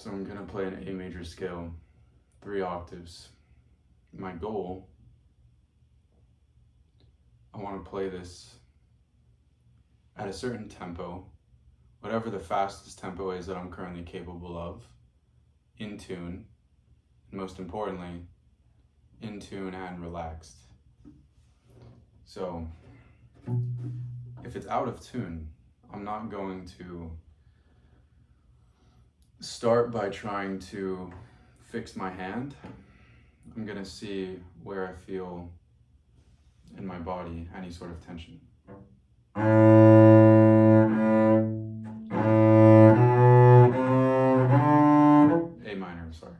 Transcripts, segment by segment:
So I'm gonna play an A major scale, 3 octaves. My goal, I want to play this at a certain tempo, whatever the fastest tempo is that I'm currently capable of, in tune, and most importantly, in tune and relaxed. So if it's out of tune, I'm not going to start by trying to fix my hand. I'm gonna see where I feel in my body any sort of tension. A minor, sorry.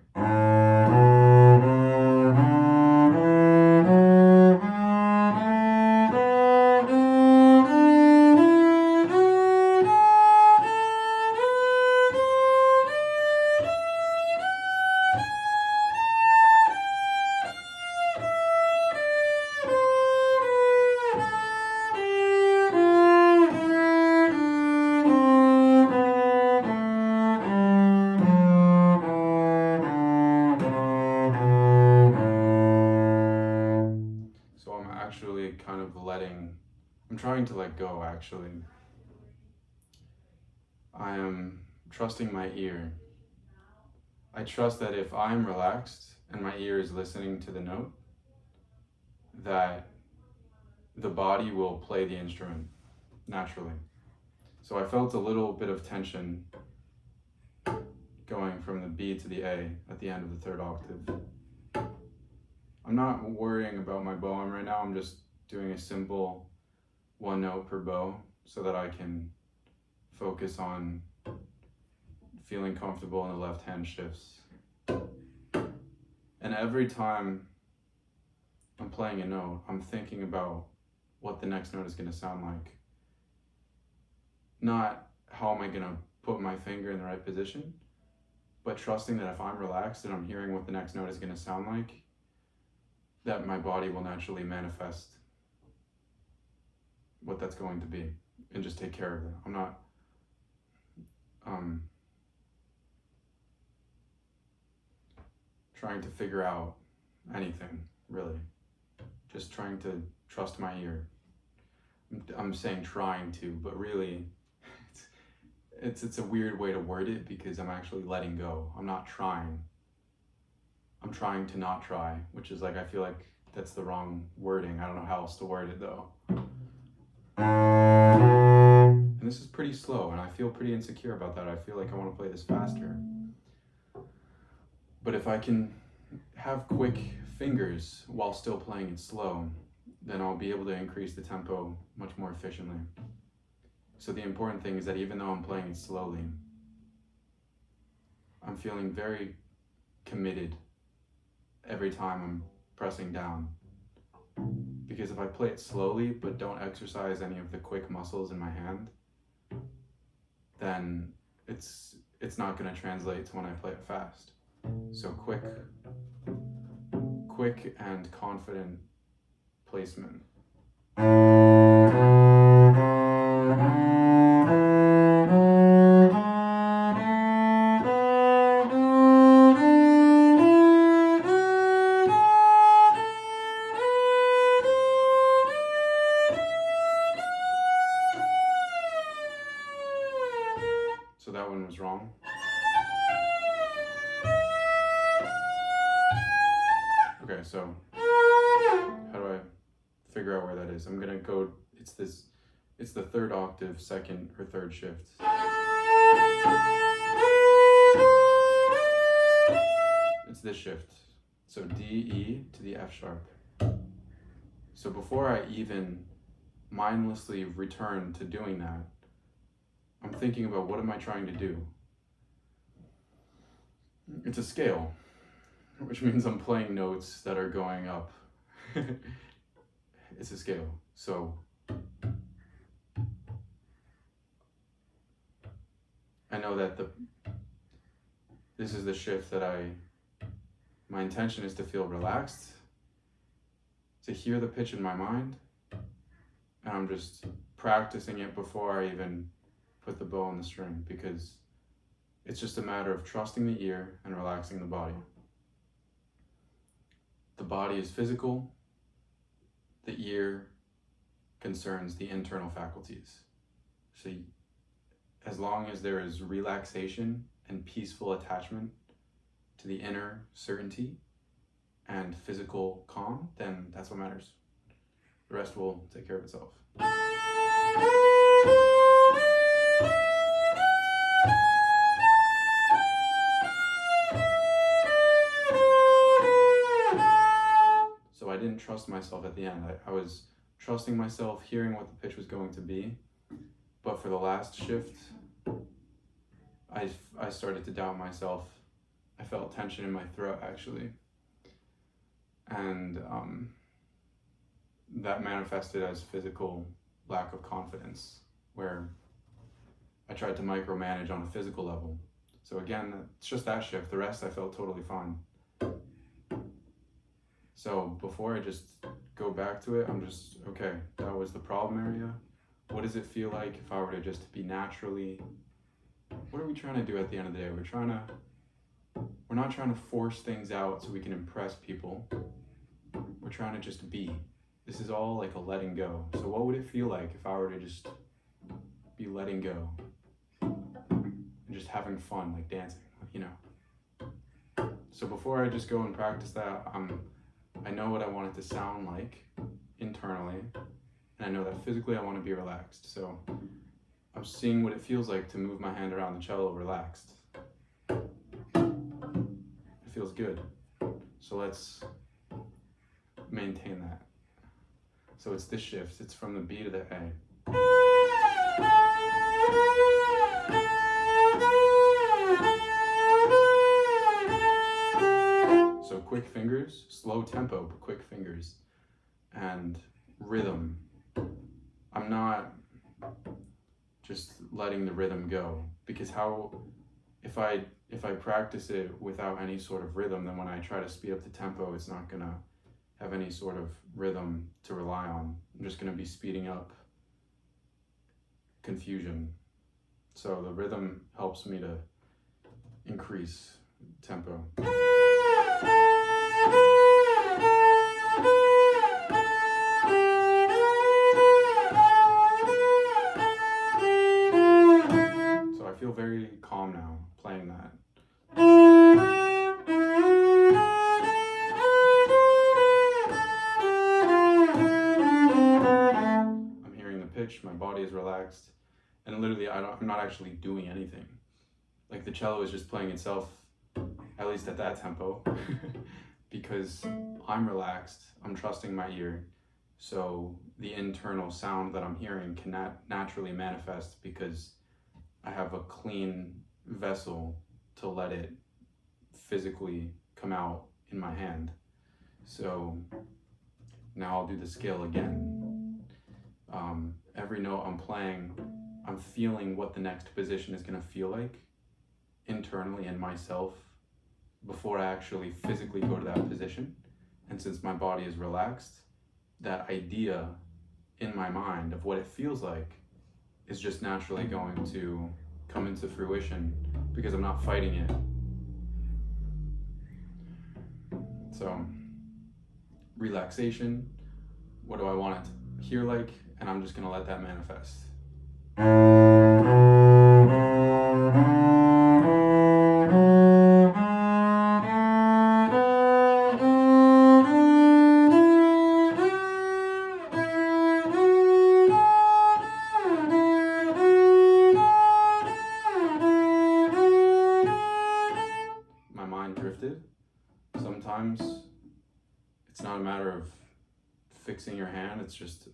I'm trying to let go, actually. I am trusting my ear. I trust that if I'm relaxed and my ear is listening to the note, that the body will play the instrument naturally. So I felt a little bit of tension going from the B to the A at the end of the 3rd octave. I'm not worrying about my bow arm right now. I'm just doing a simple 1 note per bow so that I can focus on feeling comfortable in the left hand shifts. And every time I'm playing a note, I'm thinking about what the next note is going to sound like. Not how am I going to put my finger in the right position, but trusting that if I'm relaxed and I'm hearing what the next note is going to sound like, that my body will naturally manifest what that's going to be and just take care of it. I'm not trying to figure out anything, really. Just trying to trust my ear. I'm saying trying to, but really it's a weird way to word it because I'm actually letting go. I'm not trying. I'm trying to not try, which is like, I feel like that's the wrong wording. I don't know how else to word it though. And this is pretty slow and I feel pretty insecure about that. I feel like I want to play this faster. But if I can have quick fingers while still playing it slow, then I'll be able to increase the tempo much more efficiently. So the important thing is that even though I'm playing it slowly, I'm feeling very committed every time I'm pressing down. Because if I play it slowly but don't exercise any of the quick muscles in my hand, then it's not going to translate to when I play it fast. So quick and confident placement. So that one was wrong. Okay, so how do I figure out where that is? I'm gonna go, it's the 3rd octave, 2nd or 3rd shift. It's this shift. So D, E to the F sharp. So before I even mindlessly return to doing that, I'm thinking about what am I trying to do? It's a scale, which means I'm playing notes that are going up. It's a scale. So I know that this is the shift that my intention is to feel relaxed, to hear the pitch in my mind, and I'm just practicing it before I even put the bow on the string, because It's just a matter of trusting the ear and relaxing the body. The body is physical. The ear concerns the internal faculties. So as long as there is relaxation and peaceful attachment to the inner certainty and physical calm, then that's what matters. The rest will take care of itself. So I didn't trust myself at the end. I was trusting myself, hearing what the pitch was going to be. But for the last shift, I started to doubt myself. I felt tension in my throat, actually. And that manifested as physical lack of confidence, where I tried to micromanage on a physical level. So again, it's just that shift. The rest I felt totally fine. So before I just go back to it, I'm just, okay, that was the problem area. What does it feel like if I were to just be naturally, what are we trying to do at the end of the day? We're not trying to force things out so we can impress people. We're trying to just be. This is all like a letting go. So what would it feel like if I were to just be letting go and just having fun, like dancing, you know? So before I just go and practice that, I know what I want it to sound like internally, and I know that physically I want to be relaxed. So I'm seeing what it feels like to move my hand around the cello relaxed. It feels good. So let's maintain that. So it's this shift. It's from the B to the A. So quick fingers, slow tempo, but quick fingers, and rhythm. I'm not just letting the rhythm go, because if I practice it without any sort of rhythm, then when I try to speed up the tempo, it's not gonna have any sort of rhythm to rely on. I'm just gonna be speeding up confusion. So the rhythm helps me to increase tempo. So I feel very calm now playing that. I'm hearing the pitch, my body is relaxed, and literally I'm not actually doing anything. Like the cello is just playing itself, at least at that tempo, because I'm relaxed, I'm trusting my ear, so the internal sound that I'm hearing cannot naturally manifest because I have a clean vessel to let it physically come out in my hand. So now I'll do the scale again. Every note I'm playing, I'm feeling what the next position is going to feel like internally in myself before I actually physically go to that position. And since my body is relaxed, that idea in my mind of what it feels like is just naturally going to come into fruition because I'm not fighting it. So, relaxation, what do I want it to hear like? And I'm just gonna let that manifest. My mind drifted. Sometimes it's not a matter of fixing your hand, it's just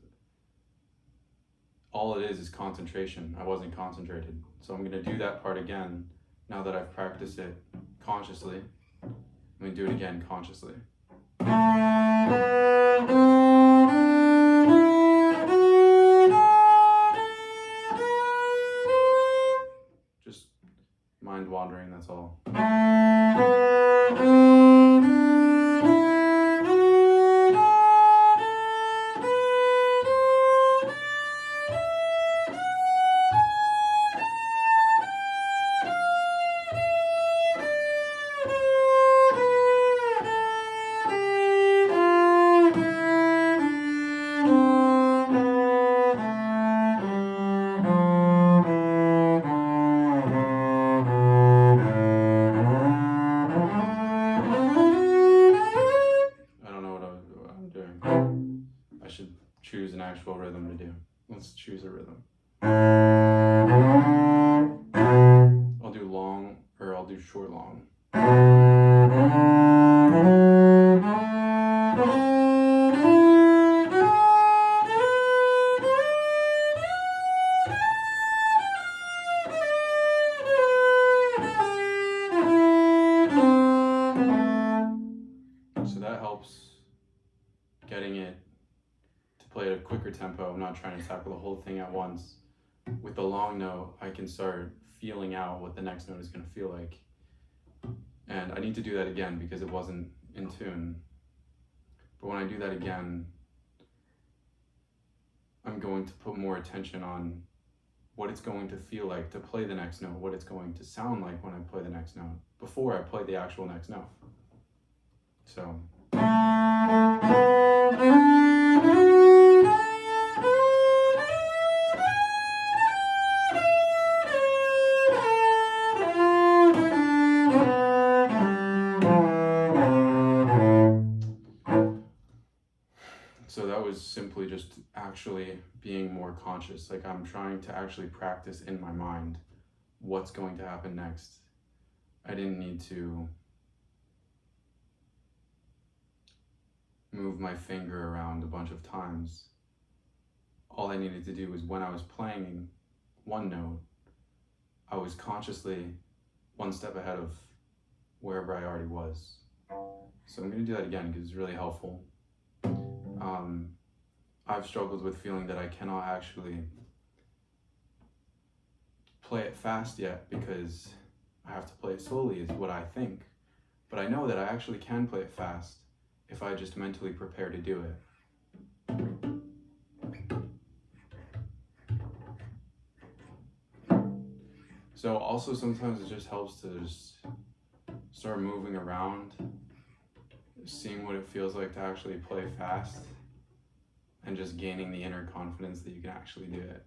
all it is concentration. I wasn't concentrated. So I'm gonna do that part again now that I've practiced it consciously. I'm gonna do it again consciously. Just mind wandering, that's all. helps getting it to play at a quicker tempo. I'm not trying to tackle the whole thing at once. With the long note, I can start feeling out what the next note is going to feel like. And I need to do that again because it wasn't in tune. But when I do that again, I'm going to put more attention on what it's going to feel like to play the next note, what it's going to sound like when I play the next note, before I play the actual next note. So. So that was simply just actually being more conscious. Like I'm trying to actually practice in my mind what's going to happen next. I didn't need to move my finger around a bunch of times. All I needed to do was when I was playing one note, I was consciously one step ahead of wherever I already was. So I'm going to do that again because it's really helpful. I've struggled with feeling that I cannot actually play it fast yet because I have to play it slowly is what I think. But I know that I actually can play it fast if I just mentally prepare to do it. So also sometimes it just helps to just start moving around, seeing what it feels like to actually play fast, and just gaining the inner confidence that you can actually do it.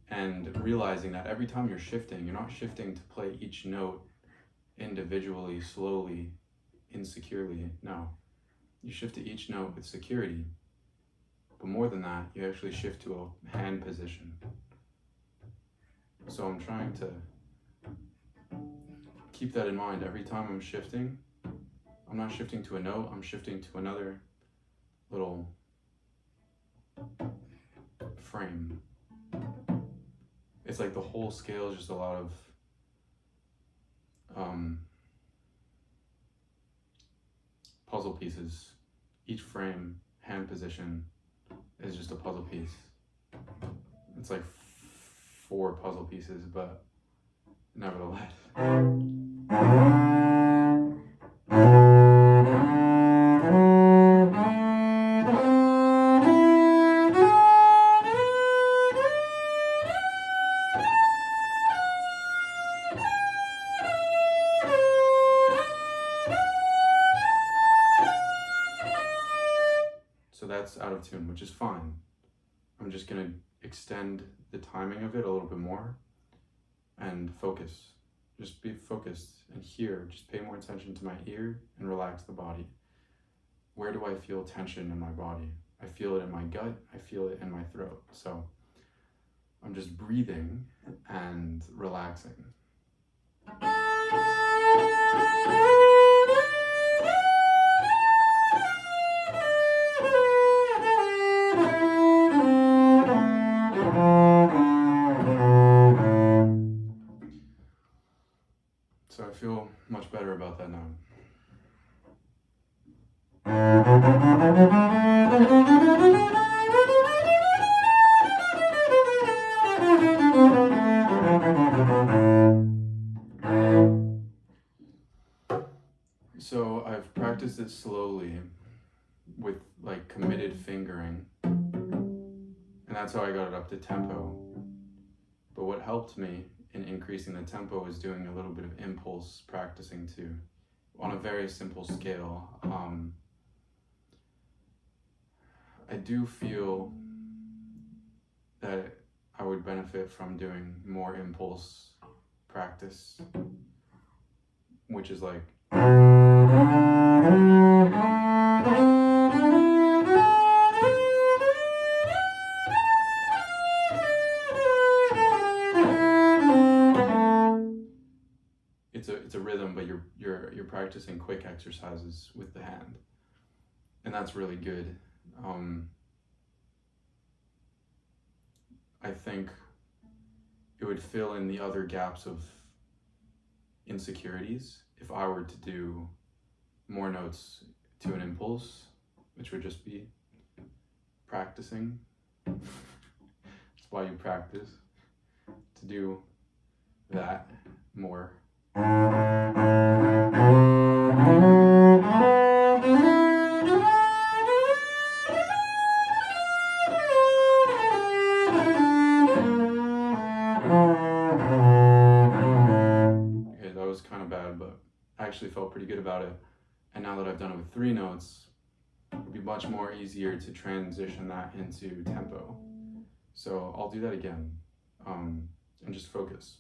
And realizing that every time you're shifting, you're not shifting to play each note individually, slowly, insecurely. No, you shift to each note with security. But more than that, you actually shift to a hand position. So I'm trying to keep that in mind. Every time I'm shifting, I'm not shifting to a note, I'm shifting to another little frame. It's like the whole scale is just a lot of puzzle pieces. Each frame, hand position, is just a puzzle piece. It's like 4 puzzle pieces, but nevertheless. So that's out of tune, which is fine. I'm just gonna extend the timing of it a little bit more and focus. Just be focused and hear. Just pay more attention to my ear and relax the body. Where do I feel tension in my body? I feel it in my gut, I feel it in my throat. So I'm just breathing and relaxing. So I feel much better about that now. So I've practiced it slowly with like committed fingering, and that's how I got it up to tempo. But what helped me in increasing the tempo was doing a little bit of impulse practicing too, on a very simple scale. I do feel that I would benefit from doing more impulse practice, which is like it's a rhythm, but you're practicing quick exercises with the hand, and that's really good. I think it would fill in the other gaps of insecurities if I were to do more notes to an impulse, which would just be practicing. That's why you practice, to do that more. Okay, that was kind of bad, but I actually felt pretty good about it. And now that I've done it with 3 notes, it'll be much more easier to transition that into tempo. So I'll do that again, and just focus.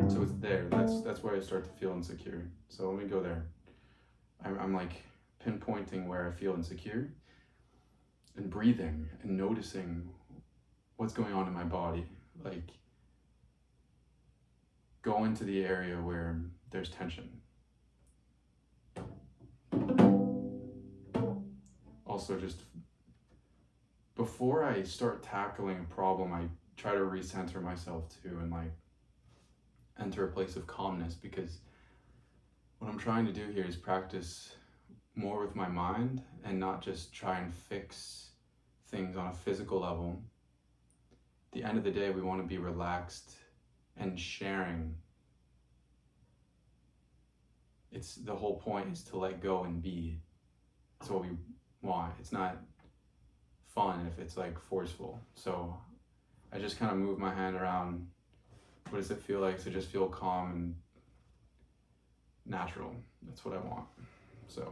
So it's there. That's where I start to feel insecure. So let me go there. I'm like pinpointing where I feel insecure, and breathing and noticing what's going on in my body. Like, go into the area where there's tension. Also, just before I start tackling a problem, I try to recenter myself too, and like enter a place of calmness, because what I'm trying to do here is practice more with my mind and not just try and fix things on a physical level. At the end of the day, we want to be relaxed and sharing. It's the whole point is to let go and be. That's what we want. It's not fun if it's like forceful. So I just kind of move my hand around. What does it feel like to just feel calm and natural? That's what I want. So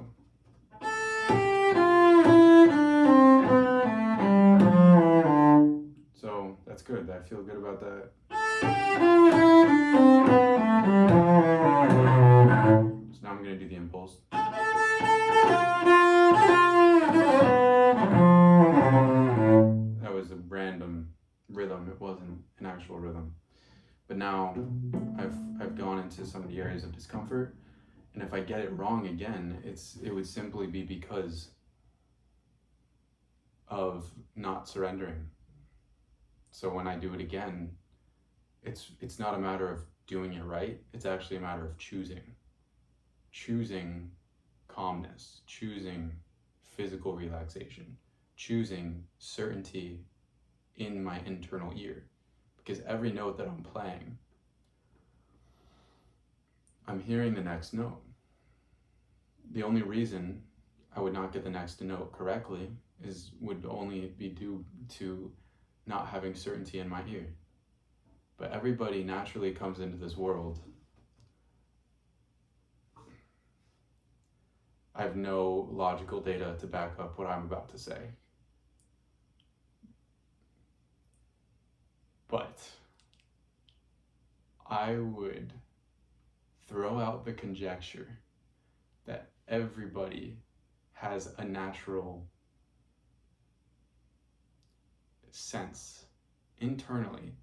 that's good. I feel good about that. So now I'm going to do the impulse. That was a random rhythm. It wasn't an actual rhythm. But now I've gone into some of the areas of discomfort, and if I get it wrong again, it would simply be because of not surrendering. So when I do it again, it's not a matter of doing it right. It's actually a matter of choosing calmness, choosing physical relaxation, choosing certainty in my internal ear. Because every note that I'm playing, I'm hearing the next note. The only reason I would not get the next note correctly would only be due to not having certainty in my ear. But everybody naturally comes into this world. I have no logical data to back up what I'm about to say. But I would throw out the conjecture that everybody has a natural sense internally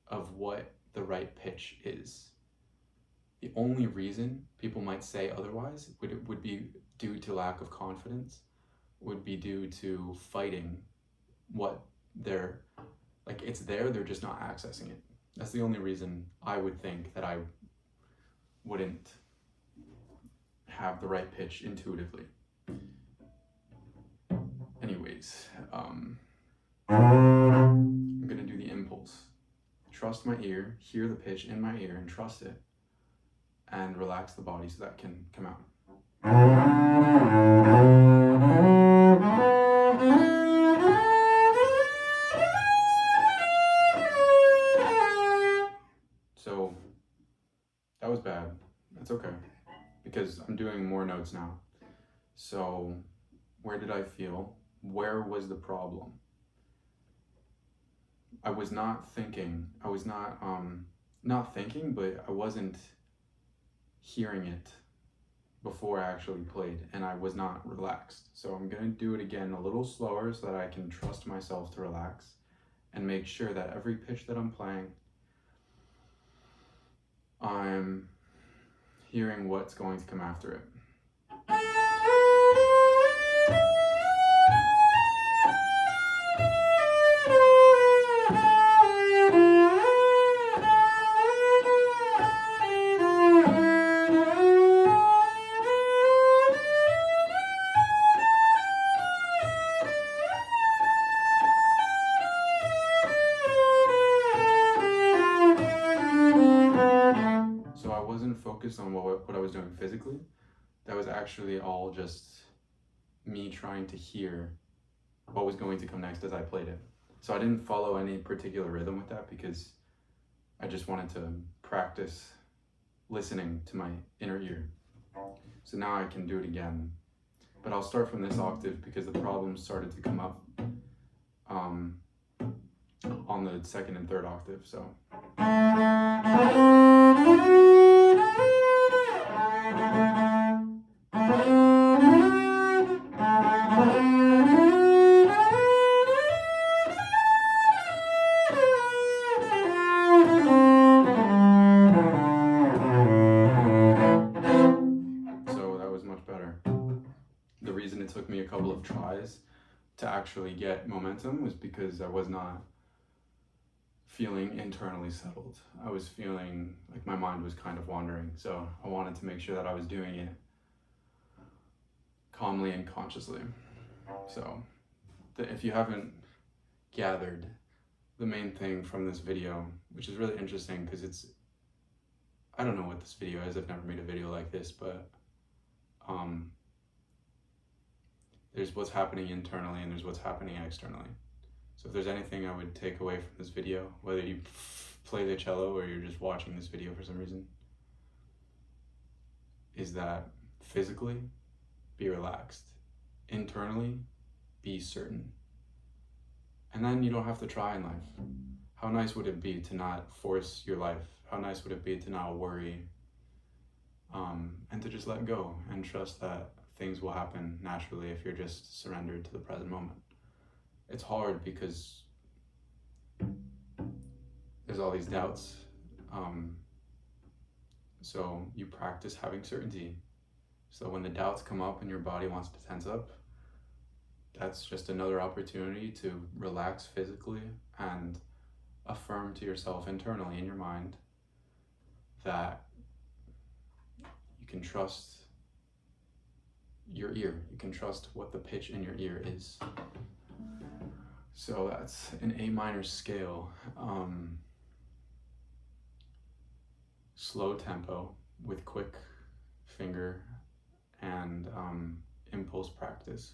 of what the right pitch is. The only reason people might say otherwise would be due to lack of confidence, would be due to fighting what they're, like, it's there, they're just not accessing it. That's the only reason I would think that I wouldn't have the right pitch intuitively. Anyways, I'm gonna do the impulse. Trust my ear, hear the pitch in my ear and trust it, and relax the body so that can come out. So that was bad. That's okay, because I'm doing more notes now. So where did I feel? Where was the problem? I was not thinking. I was not thinking, but I wasn't hearing it before I actually played, and I was not relaxed. So I'm gonna do it again a little slower so that I can trust myself to relax and make sure that every pitch that I'm playing, I'm hearing what's going to come after it. I wasn't focused on what I was doing physically. That was actually all just me trying to hear what was going to come next as I played it. So I didn't follow any particular rhythm with that because I just wanted to practice listening to my inner ear. So now I can do it again. But I'll start from this octave because the problems started to come up on the second and third octave. So. So that was much better. The reason it took me a couple of tries to actually get momentum was because I was not feeling internally settled. I was feeling like my mind was kind of wandering. So I wanted to make sure that I was doing it calmly and consciously. So if you haven't gathered, the main thing from this video, which is really interesting because I don't know what this video is. I've never made a video like this, but there's what's happening internally and there's what's happening externally. So if there's anything I would take away from this video, whether you play the cello or you're just watching this video for some reason, is that physically, be relaxed. Internally, be certain. And then you don't have to try in life. How nice would it be to not force your life? How nice would it be to not worry? And to just let go and trust that things will happen naturally if you're just surrendered to the present moment. It's hard because there's all these doubts. So you practice having certainty. So when the doubts come up and your body wants to tense up, that's just another opportunity to relax physically and affirm to yourself internally in your mind that you can trust your ear. You can trust what the pitch in your ear is. So that's an A minor scale, slow tempo with quick finger and impulse practice.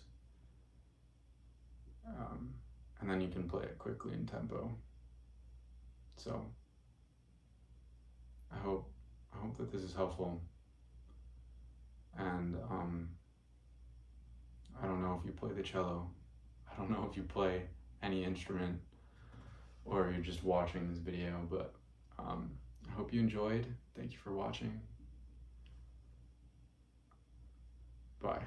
And then you can play it quickly in tempo. So I hope that this is helpful. And I don't know if you play the cello. I don't know if you play any instrument or you're just watching this video, but I hope you enjoyed. Thank you for watching. Bye.